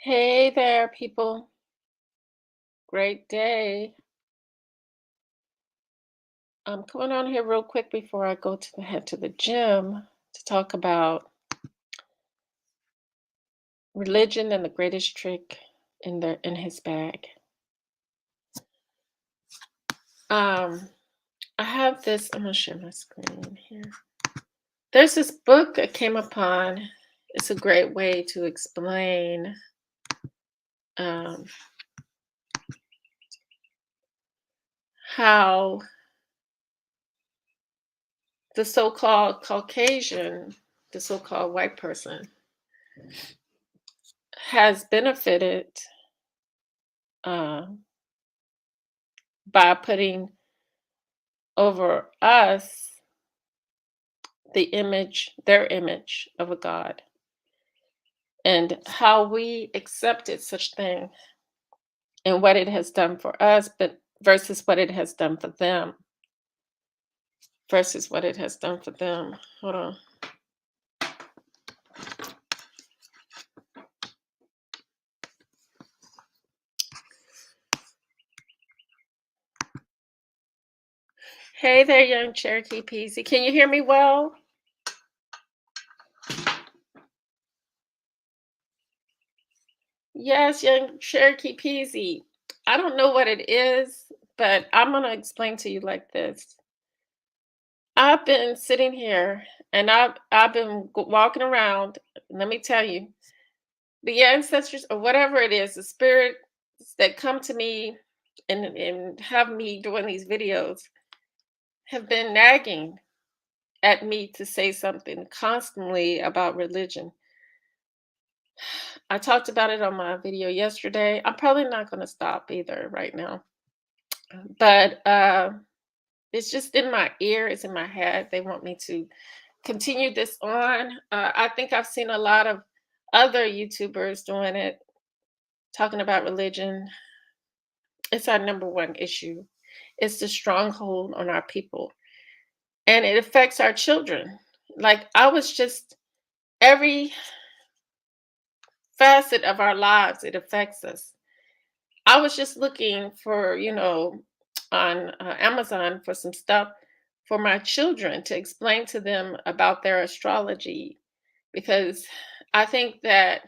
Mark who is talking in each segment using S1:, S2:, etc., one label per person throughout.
S1: Hey there, people. Great day. I'm coming on here real quick before I go to the head to the gym to talk about religion and the greatest trick in his bag. Um, I have this. I'm gonna share my screen here. There's this book I came upon. It's a great way to explain um, how the so-called Caucasian, the so-called white person, has benefited uh, by putting over us their image of a God, and how we accepted such thing and what it has done for us, but versus what it has done for them, versus what it has done for them. Hold on. Hey there, young Cherokee Peasy. Can you hear me well? Yes, young Cherokee Peasy. I don't know what it is, but I'm going to explain to you like this. I've been sitting here and I've been walking around. Let me tell you, the ancestors or whatever it is, the spirits that come to me and have me doing these videos have been nagging at me to say something constantly about religion. I talked about it on my video yesterday. I'm probably not going to stop either right now, but it's just in my ear, it's in my head. They want me to continue this on. I think I've seen a lot of other YouTubers doing it, talking about religion. It's our number one issue. It's the stronghold on our people, and it affects our children. Like I was just every facet of our lives, it affects us. I was just looking for, on Amazon for some stuff for my children to explain to them about their astrology because I think that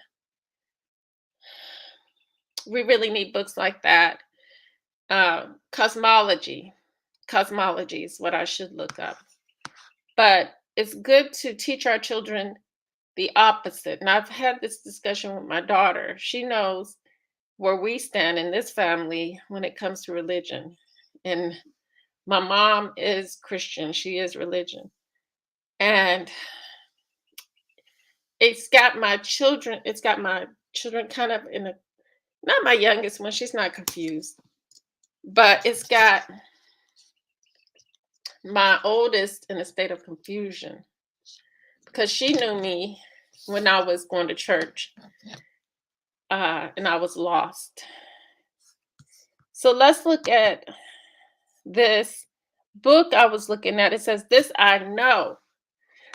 S1: we really need books like that. Cosmology. Cosmology is what I should look up. But it's good to teach our children the opposite. And I've had this discussion with my daughter. She knows where we stand in this family when it comes to religion. And my mom is Christian, she is religion. And it's got my children kind of in a, not my youngest one, she's not confused, but it's got my oldest in a state of confusion because she knew me when I was going to church and I was lost. So let's look at this book I was looking at. It says, "This I know."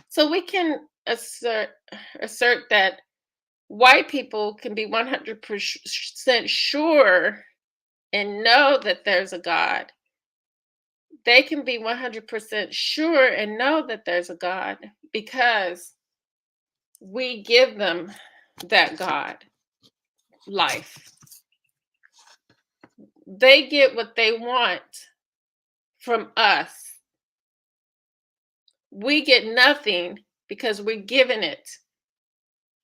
S1: So we can assert that white people can be 100% sure and know that there's a God. They can be 100% sure and know that there's a God because we give them that God life. They get what they want from us. We get nothing because we're giving it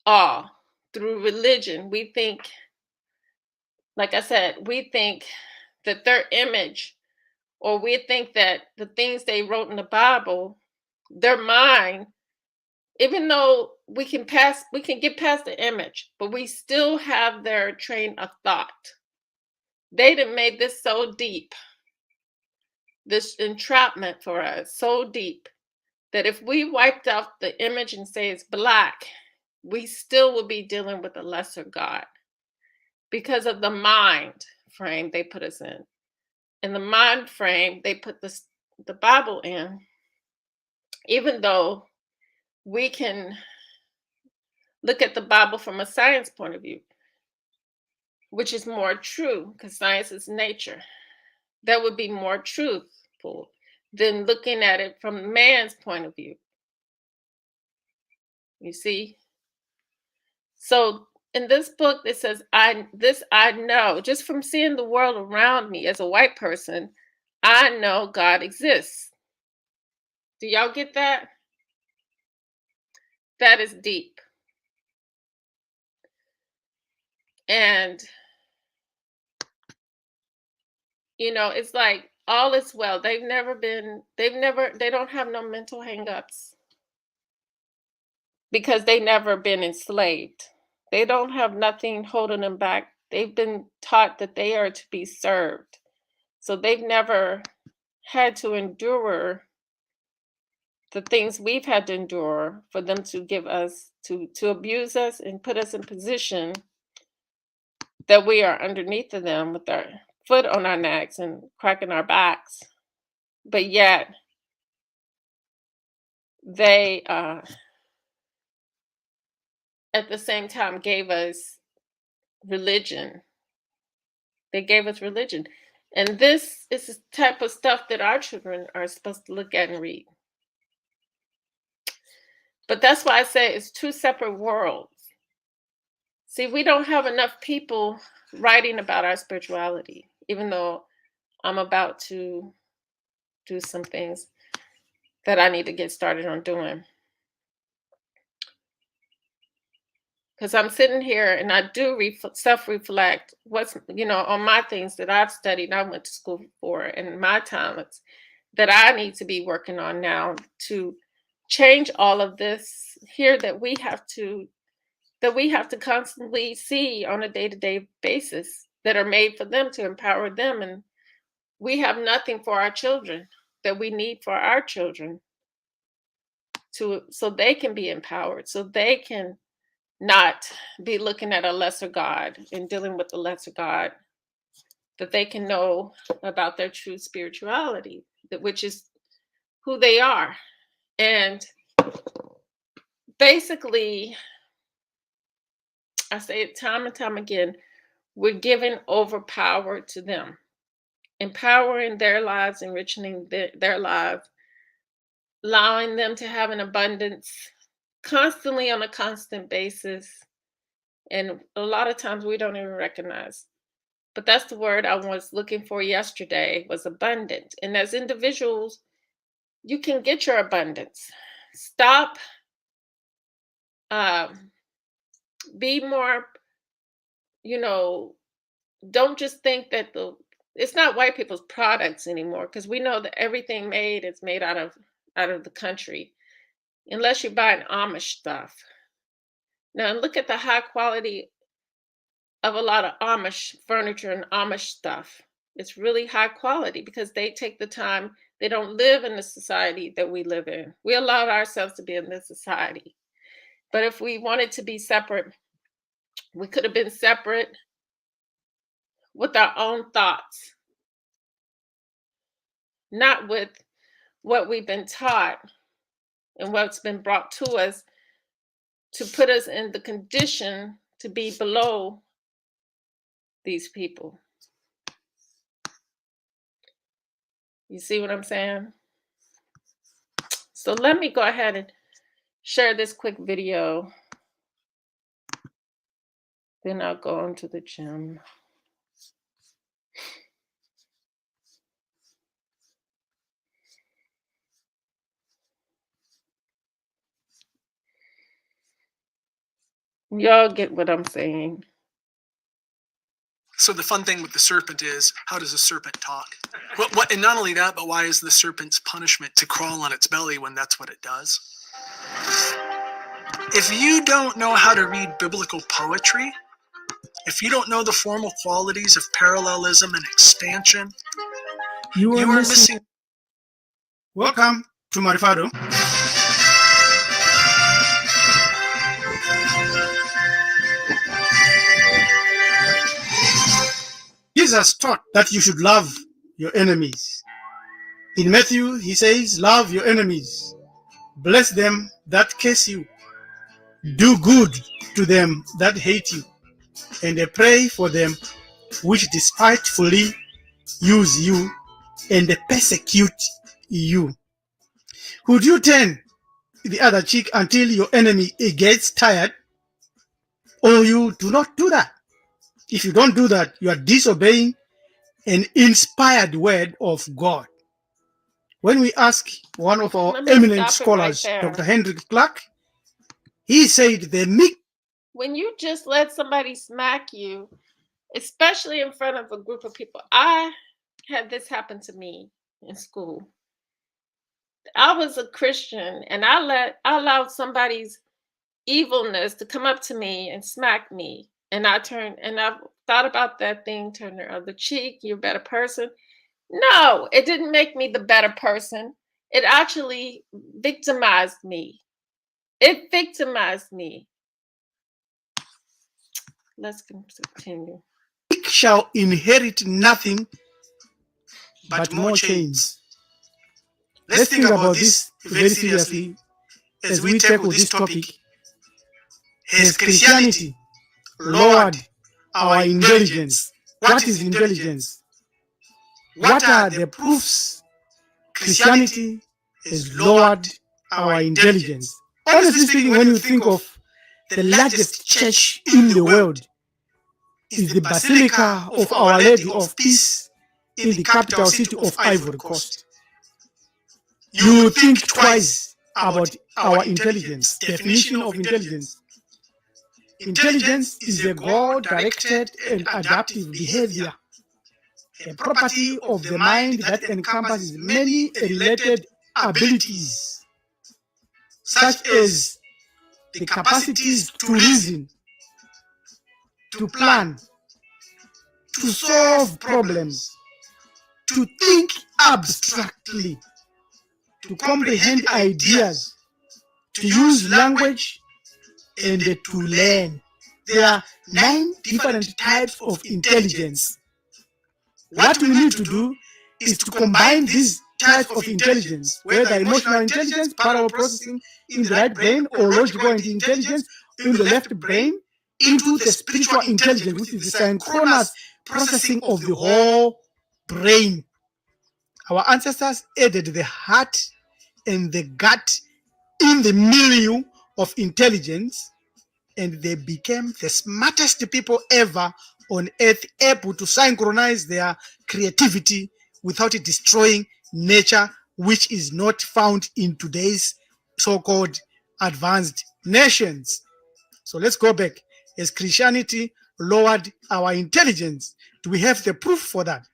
S1: all through religion. We think, like I said, we think that their image, or we think that the things they wrote in the Bible, they're mine, even though we can get past the image, but we still have their train of thought. They done made this so deep, this entrapment for us so deep that if we wiped out the image and say it's black, we still will be dealing with a lesser God because of the mind frame they put us in. In the mind frame they put the Bible in, even though we can look at the Bible from a science point of view. which is more true because science is nature. That would be more truthful than looking at it from man's point of view. You see? So in this book, it says, I know, just from seeing the world around me as a white person, I know God exists. Do y'all get that? That is deep. And, it's like all is well. They don't have no mental hangups because they never been enslaved. They don't have nothing holding them back. They've been taught that they are to be served. So they've never had to endure the things we've had to endure for them to give us, to abuse us and put us in position that we are underneath of them with our foot on our necks and cracking our backs. But yet they at the same time gave us religion. They gave us religion. And this is the type of stuff that our children are supposed to look at and read. But that's why I say it's two separate worlds. See, we don't have enough people writing about our spirituality, even though I'm about to do some things that I need to get started on doing. Because I'm sitting here and I do self-reflect what's, on my things that I've studied, I went to school for, and my talents that I need to be working on now to change all of this here that we have to constantly see on a day-to-day basis that are made for them to empower them. And we have nothing for our children that we need for our children so they can be empowered, so they can not be looking at a lesser God and dealing with the lesser God, that they can know about their true spirituality, which is who they are. And basically, I say it time and time again, we're giving over power to them, empowering their lives, enriching their lives, allowing them to have an abundance constantly on a constant basis. And a lot of times we don't even recognize. But that's the word I was looking for yesterday, was abundant. And as individuals, you can get your abundance. Stop. Be more, don't just think that it's not white people's products anymore, because we know that everything made is made out of the country, unless you're buying Amish stuff. Now look at the high quality of a lot of Amish furniture and Amish stuff. It's really high quality because they take the time. They don't live in the society that we live in. We allowed ourselves to be in this society. But if we wanted to be separate, we could have been separate with our own thoughts, not with what we've been taught and what's been brought to us to put us in the condition to be below these people. You see what I'm saying? So let me go ahead and share this quick video. Then I'll go into the gym. Y'all get what I'm saying.
S2: So the fun thing with the serpent is, how does a serpent talk? What, and not only that, but why is the serpent's punishment to crawl on its belly when that's what it does? If you don't know how to read biblical poetry, if you don't know the formal qualities of parallelism and expansion, you are missing.
S3: Welcome to Marifado. Jesus taught that you should love your enemies. In Matthew, he says, love your enemies. Bless them that curse you. Do good to them that hate you. and pray for them which despitefully use you and persecute you. Would you turn the other cheek until your enemy gets tired? Or you do not do that? If you don't do that, you are disobeying an inspired word of God. When we ask one of our
S1: Let me
S3: eminent
S1: stop it right
S3: scholars,
S1: there.
S3: Dr. Hendrik Clark, he said the meek.
S1: When you just let somebody smack you, especially in front of a group of people, I had this happen to me in school. I was a Christian and I allowed somebody's evilness to come up to me and smack me. And I thought about that thing, turn the other cheek, you're a better person. No, it didn't make me the better person. It actually victimized me. It victimized me. Let's continue.
S3: Meek shall inherit nothing but more chains. Let's think about this very seriously as we tackle this topic. Has Christianity lowered our intelligence? What is intelligence? What are the proofs Christianity has lowered our intelligence? Honestly speaking, when you think of the largest church in the world, is the Basilica of Our Lady of Peace in the capital city of Ivory Coast. You think twice about our intelligence. Definition of intelligence. Intelligence is a goal-directed and adaptive behavior, a property of the mind that encompasses many related abilities, such as the capacities to reason, to plan, to solve problems, to think abstractly, to comprehend ideas, to use language, and to learn. There are 9 different types of intelligence. What we need to do is to combine these types of intelligence, whether emotional intelligence, parallel processing in the right brain, or logical intelligence in the left brain, into the spiritual intelligence, which is the synchronous processing of the whole brain. Our ancestors added the heart and the gut in the milieu of intelligence, and they became the smartest people ever on earth, able to synchronize their creativity without destroying nature, which is not found in today's so-called advanced nations. So let's go back. Has Christianity lowered our intelligence? Do we have the proof for that?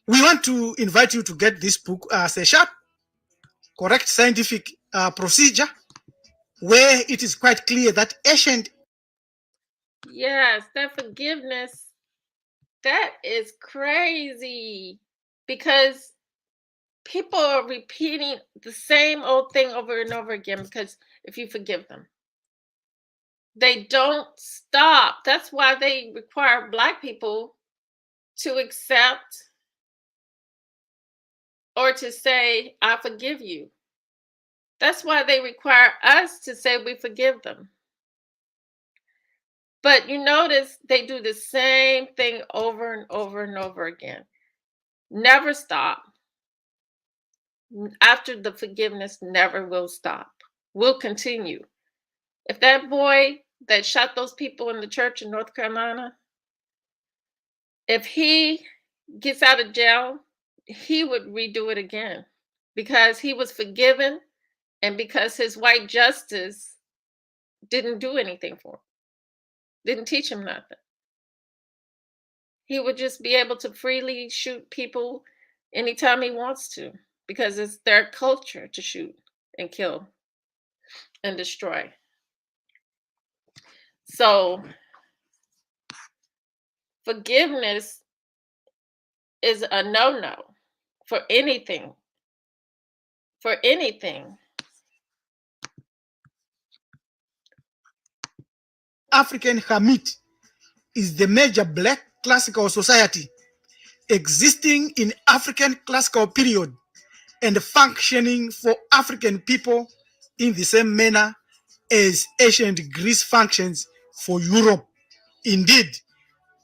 S3: We want to invite you to get this book as a sharp, correct scientific procedure, where it is quite clear that ancient.
S1: Yes, that forgiveness, that is crazy because people are repeating the same old thing over and over again because if you forgive them, they don't stop. That's why they require Black people to accept or to say, I forgive you. That's why they require us to say we forgive them. But you notice they do the same thing over and over and over again. Never stop. After the forgiveness, never will stop. Will continue. If that boy that shot those people in the church in North Carolina, if he gets out of jail, he would redo it again because he was forgiven and because his white justice didn't do anything for him, didn't teach him nothing. He would just be able to freely shoot people anytime he wants to because it's their culture to shoot and kill and destroy. So forgiveness is a no-no for anything. For anything.
S3: African Hamid is the major Black classical society existing in African classical period and functioning for African people in the same manner as ancient Greece functions for Europe. Indeed,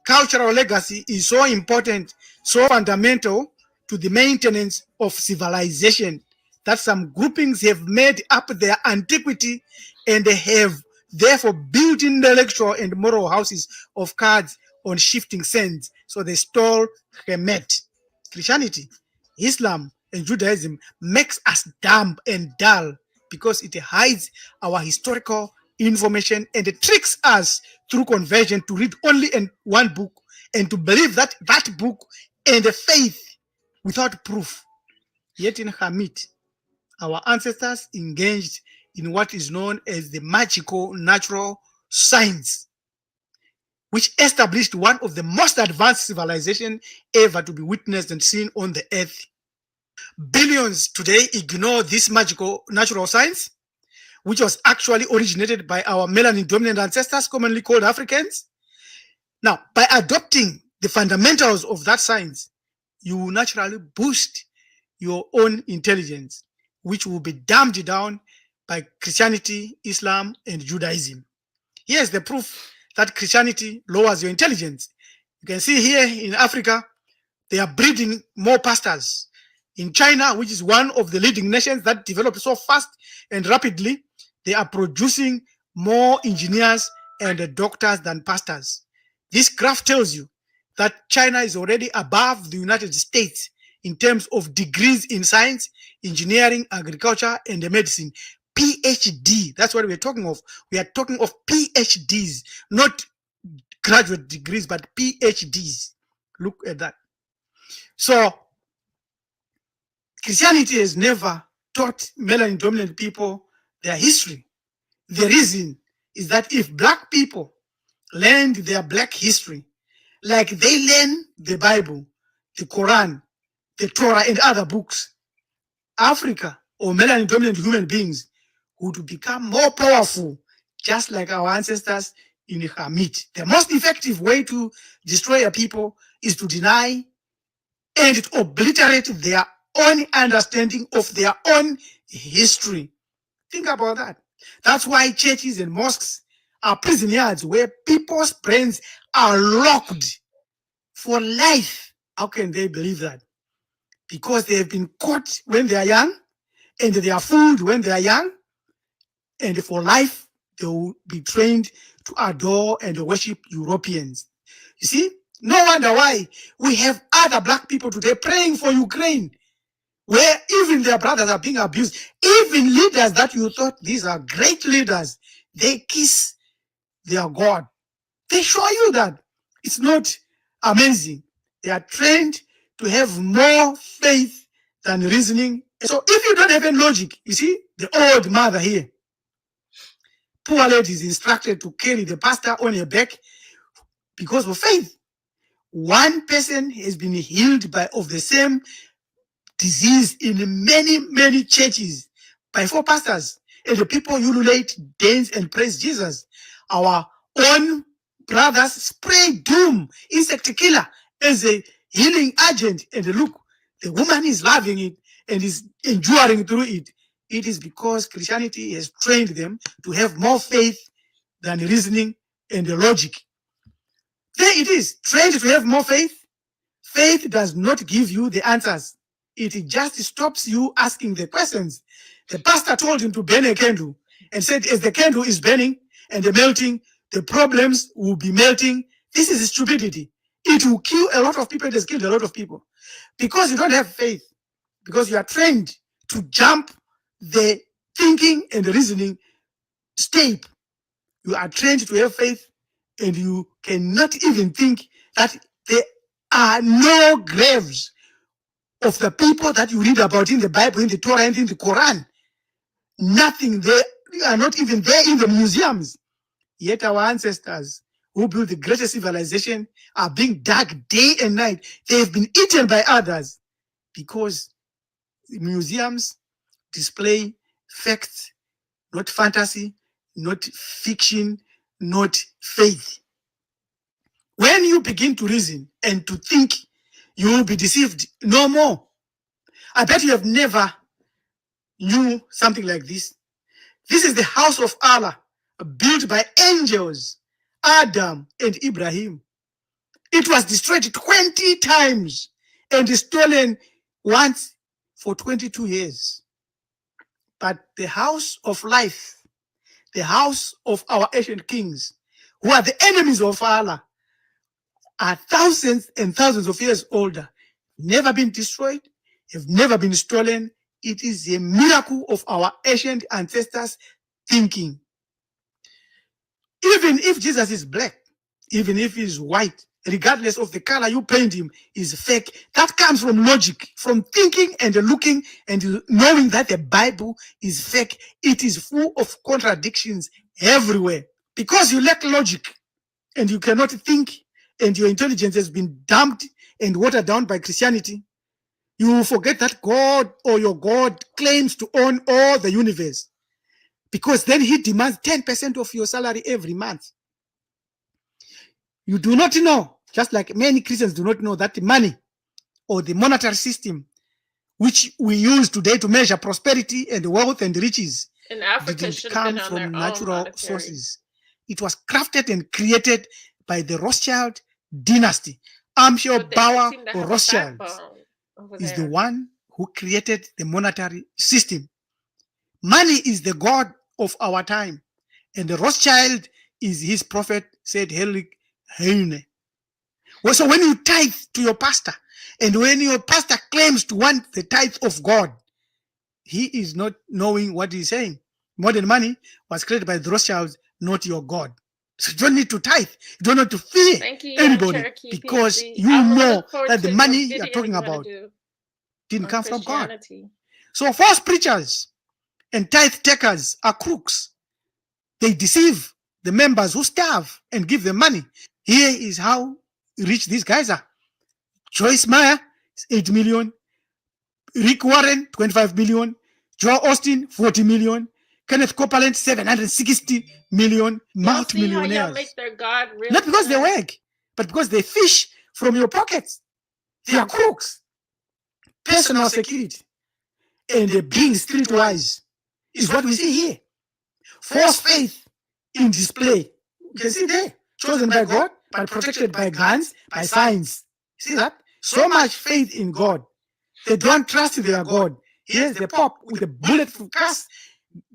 S3: cultural legacy is so important, so fundamental to the maintenance of civilization, that some groupings have made up their antiquity and have therefore built intellectual and moral houses of cards on shifting sands. So they stole Kemet. Christianity, Islam, and Judaism makes us dumb and dull because it hides our historical information and it tricks us through conversion to read only in one book and to believe that book and the faith without proof. Yet in Hamid, our ancestors engaged in what is known as the magical natural science, which established one of the most advanced civilizations ever to be witnessed and seen on the earth. Billions today ignore this magical natural science, which was actually originated by our melanin dominant ancestors, commonly called Africans. Now, by adopting the fundamentals of that science, you will naturally boost your own intelligence, which will be dumbed down by Christianity, Islam, and Judaism. Here's the proof that Christianity lowers your intelligence. You can see here in Africa, they are breeding more pastors. In China, which is one of the leading nations that developed so fast and rapidly, they are producing more engineers and doctors than pastors. This graph tells you that China is already above the United States in terms of degrees in science, engineering, agriculture, and medicine. PhD, that's what we're talking of. We are talking of PhDs, not graduate degrees, but PhDs. Look at that. So Christianity has never taught melanin dominant people their history. The reason is that if black people learned their black history like they learn the Bible, the Quran, the Torah, and other books, Africa or melanin dominant human beings would become more powerful, just like our ancestors in Hamid. The most effective way to destroy a people is to deny and to obliterate their own understanding of their own history. Think about that. That's why churches and mosques are prison yards where people's brains are locked for life. How can they believe that? Because they have been caught when they are young, and they are fooled when they are young, and for life they will be trained to adore and worship Europeans. You see, no wonder why we have other black people today praying for Ukraine, where even their brothers are being abused. Even leaders that you thought these are great leaders, they kiss their God. They show you that it's not amazing. They are trained to have more faith than reasoning. So if you don't have any logic, you see, the old mother here, poor lady is instructed to carry the pastor on her back because of faith. One person has been healed of the same disease in many churches by 4 pastors, and the people ululate, dance, and praise Jesus. Our own brothers spray doom, insect killer, as a healing agent, and look, the woman is loving it and is enduring through it. It is because Christianity has trained them to have more faith than reasoning and logic. There it is, trained to have more faith. Faith does not give you the answers. It just stops you asking the questions. The pastor told him to burn a candle and said, as the candle is burning and melting, the problems will be melting. This is stupidity. It will kill a lot of people. It has killed a lot of people because you don't have faith, because you are trained to jump the thinking and the reasoning step. You are trained to have faith, and you cannot even think that there are no graves of the people that you read about in the Bible, in the Torah, and in the Quran. Nothing there. They are not even there in the museums. Yet our ancestors who built the greatest civilization are being dug day and night. They have been eaten by others because the museums display facts, not fantasy, not fiction, not faith. When you begin to reason and to think, you will be deceived no more. I bet you have never knew something like this. This is the house of Allah, built by angels. Adam and Ibrahim. It was destroyed 20 times and stolen once for 22 years. But the house of life, the house of our ancient kings, who are the enemies of Allah, are thousands and thousands of years older, never been destroyed, have never been stolen. It is a miracle of our ancient ancestors' thinking. Even if Jesus is black, even if he's white, regardless of the color you paint him, is fake. That comes from logic, from thinking and looking and knowing that the Bible is fake. It is full of contradictions everywhere. Because you lack logic and you cannot think, and your intelligence has been dumped and watered down by Christianity, you forget that God or your God claims to own all the universe, because then he demands 10% of your salary every month. You do not know, just like many Christians do not know, that money or the monetary system which we use today to measure prosperity and wealth and riches
S1: And Africa
S3: didn't
S1: should have
S3: come
S1: been on their
S3: from
S1: own
S3: natural
S1: monetary.
S3: sources. It was crafted and created by the Rothschild dynasty. Amshel
S1: But they
S3: Bauer
S1: seem to
S3: or
S1: have a
S3: Rothschild
S1: backbone over
S3: is the
S1: there.
S3: one who created the monetary system. Money is the God of our time, and the Rothschild is his prophet, said Henrik Heine. Well, so when you tithe to your pastor, and when your pastor claims to want the tithe of God, he is not knowing what he's saying. Modern money was created by the Rothschilds, not your God. So you don't need to tithe. You don't need to fear
S1: Thank you, Young
S3: anybody,
S1: Cherokee
S3: because
S1: PhD.
S3: you
S1: I will
S3: know
S1: look forward
S3: that the
S1: to
S3: money
S1: your
S3: you're
S1: video
S3: talking
S1: you're gonna
S3: about
S1: do
S3: didn't
S1: on
S3: come from God.
S1: Christianity.
S3: So false preachers and tithe takers are crooks. They deceive the members who starve and give them money. Here is how rich these guys are. Joyce Meyer is 8 million. Rick Warren, 25 million. Joe Austin, 40 million. Kenneth Copeland, 760 million.
S1: Y'all see how y'all
S3: Multimillionaires.
S1: make their God real
S3: Not because they
S1: tonight?
S3: work, but because they fish from your pockets. They are crooks. Personal security and being streetwise is what we see here. False faith in display. You can see there. Chosen by God, but protected by guns, by signs. See that? So much faith in God. They don't trust their God. Here's the Pope with a bulletproof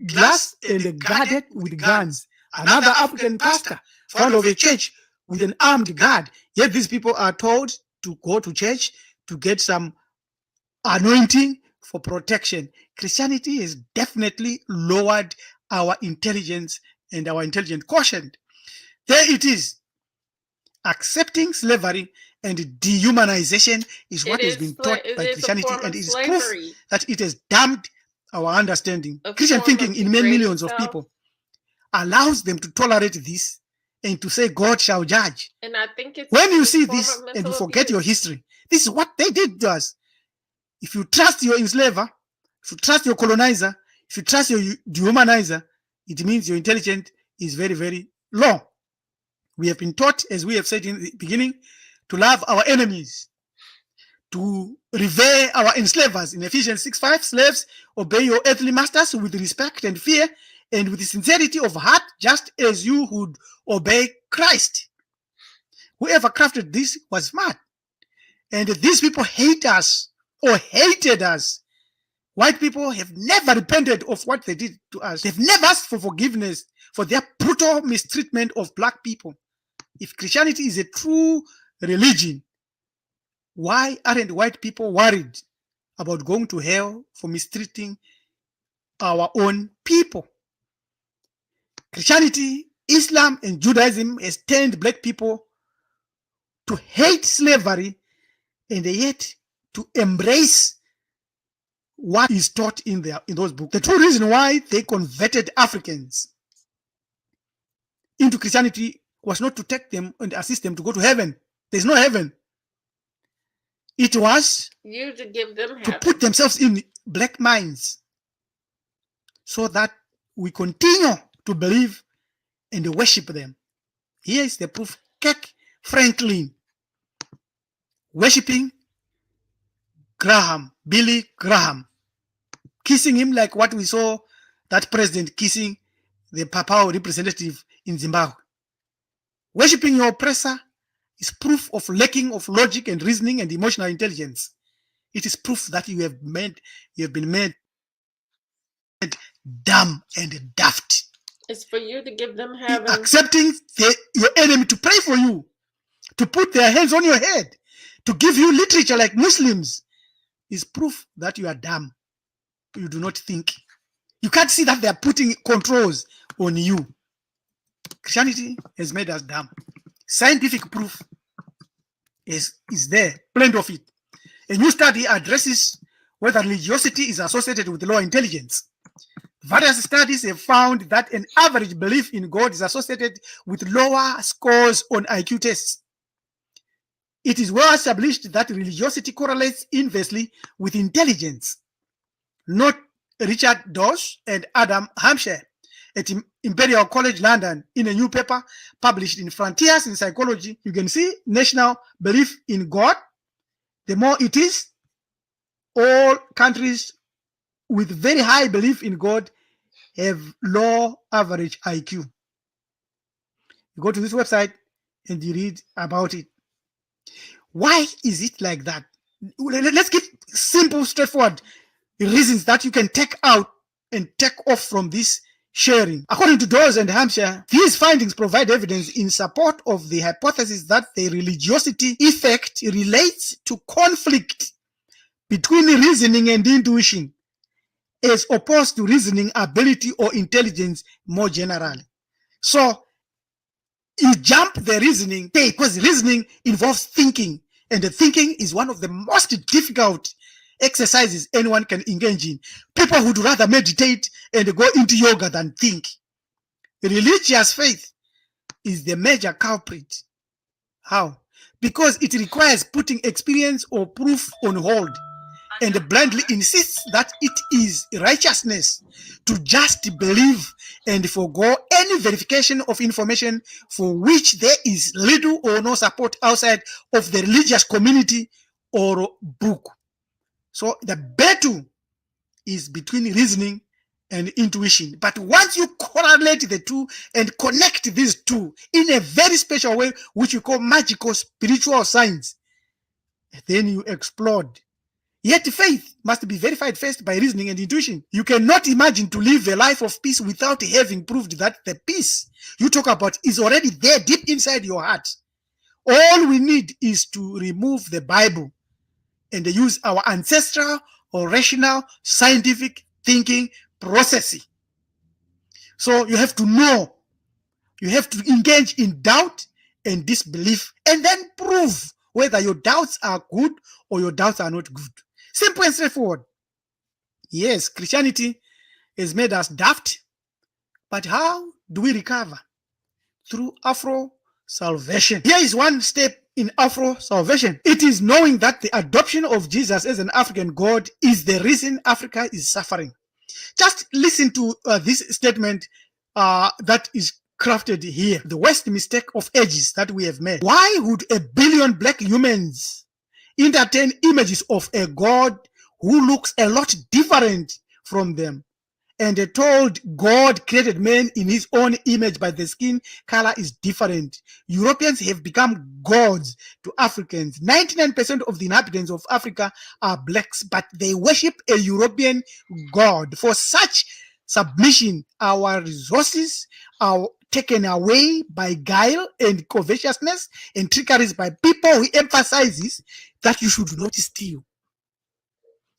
S3: glass and guarded with guns. Another African pastor, founder of a church with an armed guard. Yet these people are told to go to church to get some anointing for protection. Christianity has definitely lowered our intelligence and our intelligent quotient. There it is. Accepting slavery and dehumanization is what has been taught by Christianity, and is proof that it has damned our understanding. Christian thinking in many millions of people allows them to tolerate this and to say God shall judge.
S1: And I think it's
S3: when you see this and you forget your history, this is what they did to us. If you trust your enslaver, if you trust your colonizer, if you trust your dehumanizer, it means your intelligence is very, very low. We have been taught, as we have said in the beginning, to love our enemies, to revere our enslavers. In Ephesians 6:5, slaves, obey your earthly masters with respect and fear and with sincerity of heart, just as you would obey Christ. Whoever crafted this was smart. And these people hate us or hated us. White people have never repented of what they did to us. They've never asked for forgiveness for their brutal mistreatment of black people. If Christianity is a true religion, why aren't white people worried about going to hell for mistreating our own people? Christianity, Islam, and Judaism has turned black people to hate slavery and yet to embrace what is taught in those books. The true reason why they converted Africans into Christianity was not to take them and assist them to go to heaven. There's no heaven. It was
S1: you to give them
S3: to put themselves in black minds so that we continue to believe and worship them. Here is the proof. Kirk Franklin worshiping Graham, Billy Graham, kissing him like what we saw that president kissing the papal representative in Zimbabwe. Worshipping your oppressor is proof of lacking of logic and reasoning and emotional intelligence. It is proof that you have been made dumb and daft.
S1: It's for you to give them heaven.
S3: Accepting your enemy to pray for you, to put their hands on your head, to give you literature like Muslims is proof that you are dumb. You do not think. You can't see that they are putting controls on you. Christianity has made us dumb. Scientific proof is there, plenty of it. A new study addresses whether religiosity is associated with lower intelligence. Various studies have found that an average belief in God is associated with lower scores on IQ tests. It is well established that religiosity correlates inversely with intelligence. Not Richard Dawes and Adam Hampshire at Imperial College London in a new paper published in Frontiers in Psychology. You can see national belief in God. The more it is, all countries with very high belief in God have low average IQ. You go to this website and you read about it. Why is it like that? Let's give simple, straightforward reasons that you can take out and take off from this sharing. According to Dawes and Hampshire, these findings provide evidence in support of the hypothesis that the religiosity effect relates to conflict between reasoning and intuition, as opposed to reasoning ability or intelligence more generally. So you jump the reasoning because reasoning involves thinking, and the thinking is one of the most difficult exercises anyone can engage in. People would rather meditate and go into yoga than think. Religious faith is the major culprit. How? Because it requires putting experience or proof on hold and blindly insists that it is righteousness to just believe and forego any verification of information for which there is little or no support outside of the religious community or book. So the battle is between reasoning and intuition. But once you correlate the two and connect these two in a very special way, which you call magical spiritual science, then you explode. Yet faith must be verified first by reasoning and intuition. You cannot imagine to live a life of peace without having proved that the peace you talk about is already there deep inside your heart. All we need is to remove the Bible and use our ancestral or rational scientific thinking processing. So you have to know, you have to engage in doubt and disbelief and then prove whether your doubts are good or your doubts are not good. Simple and straightforward. Yes, Christianity has made us daft, but how do we recover? Through Afro salvation. Here is one step in Afro salvation. It is knowing that the adoption of Jesus as an African God is the reason Africa is suffering. Just listen to this statement that is crafted here. The worst mistake of ages that we have made. Why would a billion black humans entertain images of a God who looks a lot different from them? And told God created man in his own image, but the skin color is different. Europeans have become gods to Africans. 99% of the inhabitants of Africa are blacks, but they worship a European God. For such submission, our resources are taken away by guile and covetousness and trickeries by people who emphasizes that you should not steal.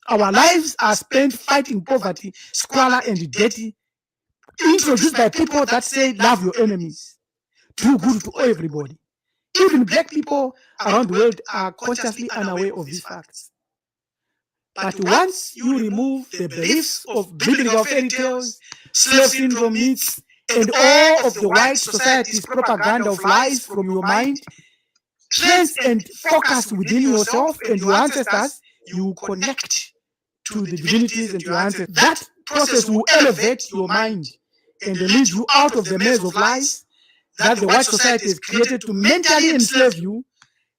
S3: Our lives are spent fighting poverty, squalor, and dirty, introduced by people that say, love your enemies, do good to everybody. Even black people around the world are consciously unaware of these facts. But once you remove the beliefs of biblical fairy tales, slave syndrome myths, and all of the white society's propaganda of lies from your mind, cleanse and focus within yourself and your ancestors, you connect to the divinities and your ancestors. That process will elevate your mind and lead you out of the maze of lies that the white society has created to mentally enslave you.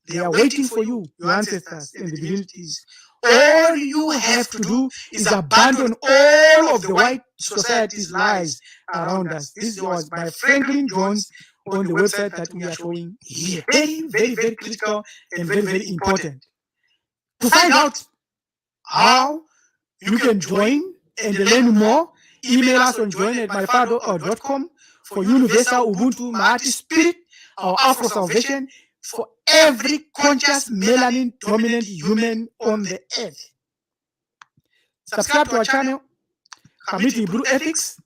S3: They are waiting for you, your ancestors and the divinities. All you have to do is abandon all of the white society's lies around us. This was by Franklin Jones on the website that we are showing here. Very, very, very critical and very, very important. To find out how you can join and learn more, email us on join@myfather.com for Universal Ubuntu Mahati Spirit, our Afro Salvation, for every conscious melanin dominant human on the earth. Subscribe to our channel, Community Blue Ethics.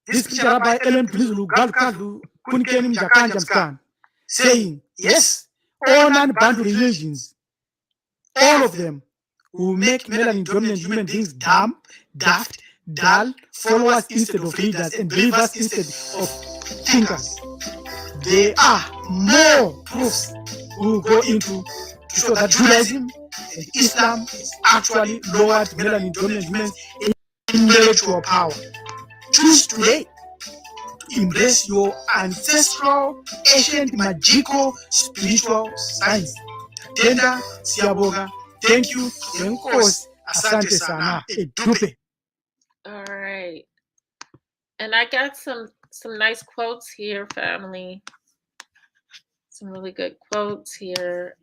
S3: This picture by Ellen Tulizulu Galkalu Kunkenim Jakanjamskan, saying, yes, all non-bound religions, all of them, will make melanin dominant human beings dumb, daft, dull, followers instead of leaders, and believers instead of thinkers. There are more proofs we will go into to show that Judaism and Islam is actually lowered melanin dominant humans in intellectual power. Choose today to embrace your ancestral, ancient, magical, spiritual science. Tenda Siaboga. Thank you. Enkos. Asante sana. Edupe.
S1: All right. And I got some nice quotes here, family. Some really good quotes here.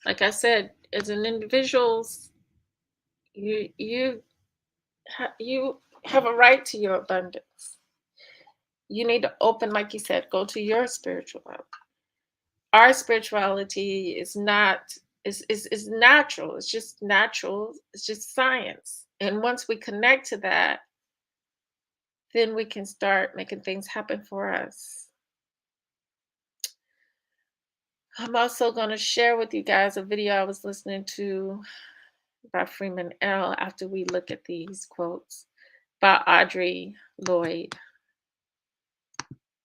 S1: Like I said, as an individuals, you have a right to your abundance. You need to open, like you said, go to your spirituality. Our spirituality is not is natural. It's just natural. It's just science. And once we connect to that, then we can start making things happen for us. I'm also going to share with you guys a video I was listening to by Freeman L. after we look at these quotes by Audre Lorde.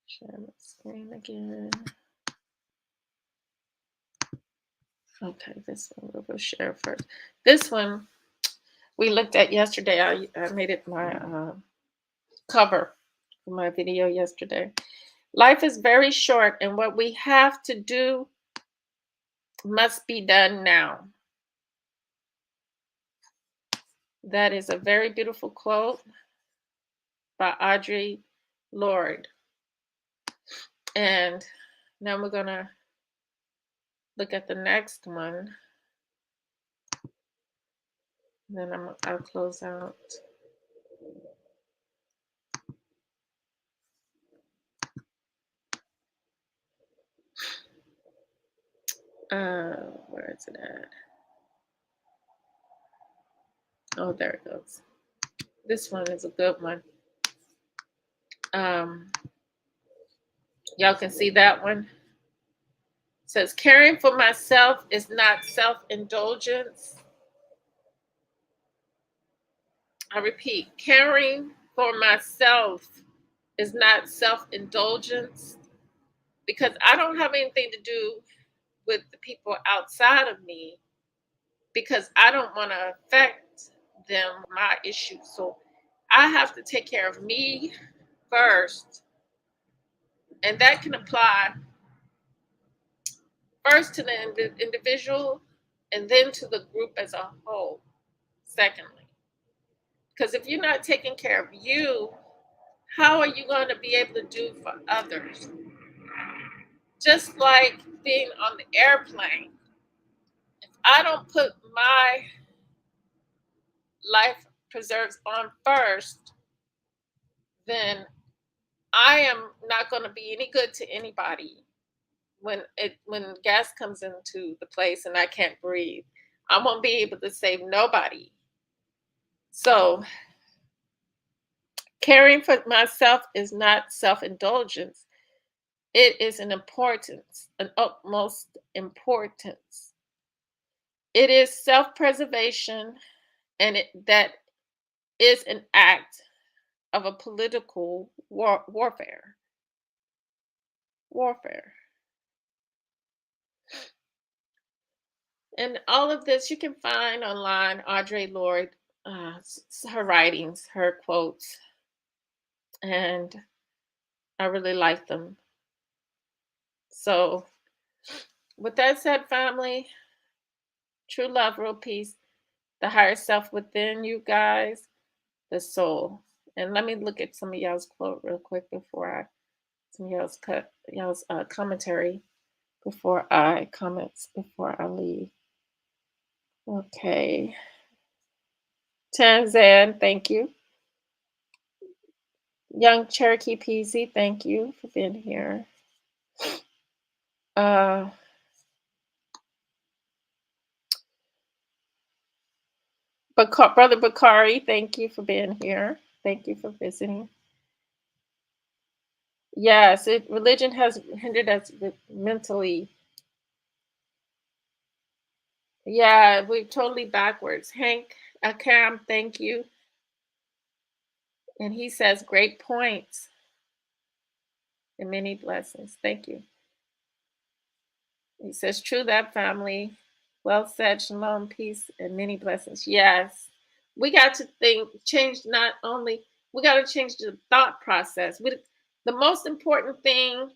S1: Share my screen again. Okay, this one we'll share first. This one we looked at yesterday. I made it my cover for my video yesterday. Life is very short, and what we have to do must be done now. That is a very beautiful quote by Audre Lorde. And now we're gonna look at the next one. Then I'll close out. Where is it at? Oh, there it goes. This one is a good one. Y'all can see that one. It says, caring for myself is not self-indulgence. I repeat, caring for myself is not self-indulgence, because I don't have anything to do with the people outside of me, because I don't want to affect them, my issues. So I have to take care of me first. And that can apply first to the individual and then to the group as a whole, secondly. Because if you're not taking care of you, how are you going to be able to do for others? Just like being on the airplane. If I don't put my life preserves on first, then I am not going to be any good to anybody when gas comes into the place and I can't breathe. I won't be able to save nobody. So caring for myself is not self-indulgence. It is an importance, an utmost importance. It is self-preservation, and that is an act of a political warfare. And all of this you can find online, Audre Lorde, her writings, her quotes, and I really like them. So with that said, family, true love, real peace, the higher self within you guys, the soul. And let me look at some of y'all's quote real quick before some of y'all's commentary before I leave. Okay. Tanzan, thank you. Young Cherokee PZ, thank you for being here. Brother Bakari, thank you for being here. Thank you for visiting. Yes, religion has hindered us mentally. Yeah, we're totally backwards. Hank Akam, thank you. And he says, great points and many blessings. Thank you. He says, true that, family. Well said, shalom, peace, and many blessings. Yes, we got to change not only, we got to change the thought process. The most important thing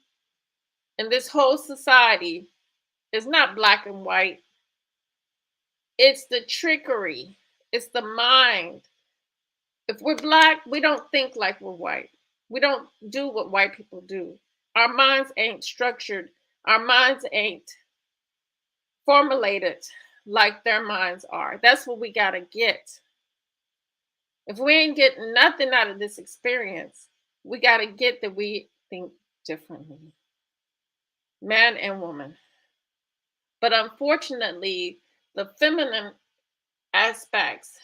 S1: in this whole society is not black and white. It's the trickery. It's the mind. If we're black, we don't think like we're white. We don't do what white people do. Our minds ain't structured. Our minds ain't formulated like their minds are. That's what we got to get. If we ain't getting nothing out of this experience, we got to get that we think differently, man and woman. But unfortunately, the feminine aspects,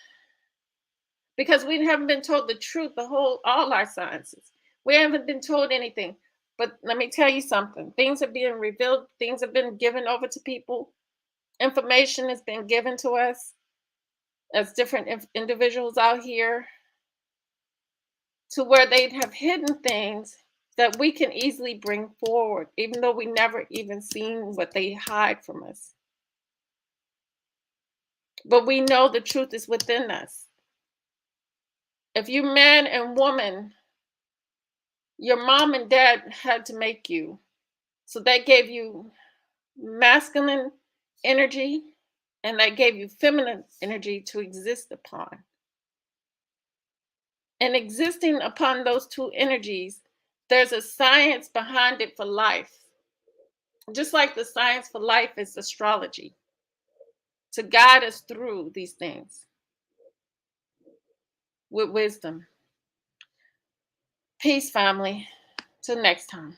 S1: because we haven't been told the truth, all our sciences, we haven't been told anything. But let me tell you something. Things are being revealed. Things have been given over to people. Information has been given to us as different individuals out here, to where they have hidden things that we can easily bring forward, even though we never even seen what they hide from us. But we know the truth is within us. If you man and woman, your mom and dad had to make you. So they gave you masculine energy and they gave you feminine energy to exist upon. And existing upon those two energies, there's a science behind it for life. Just like the science for life is astrology, to guide us through these things with wisdom. Peace, family. Till next time.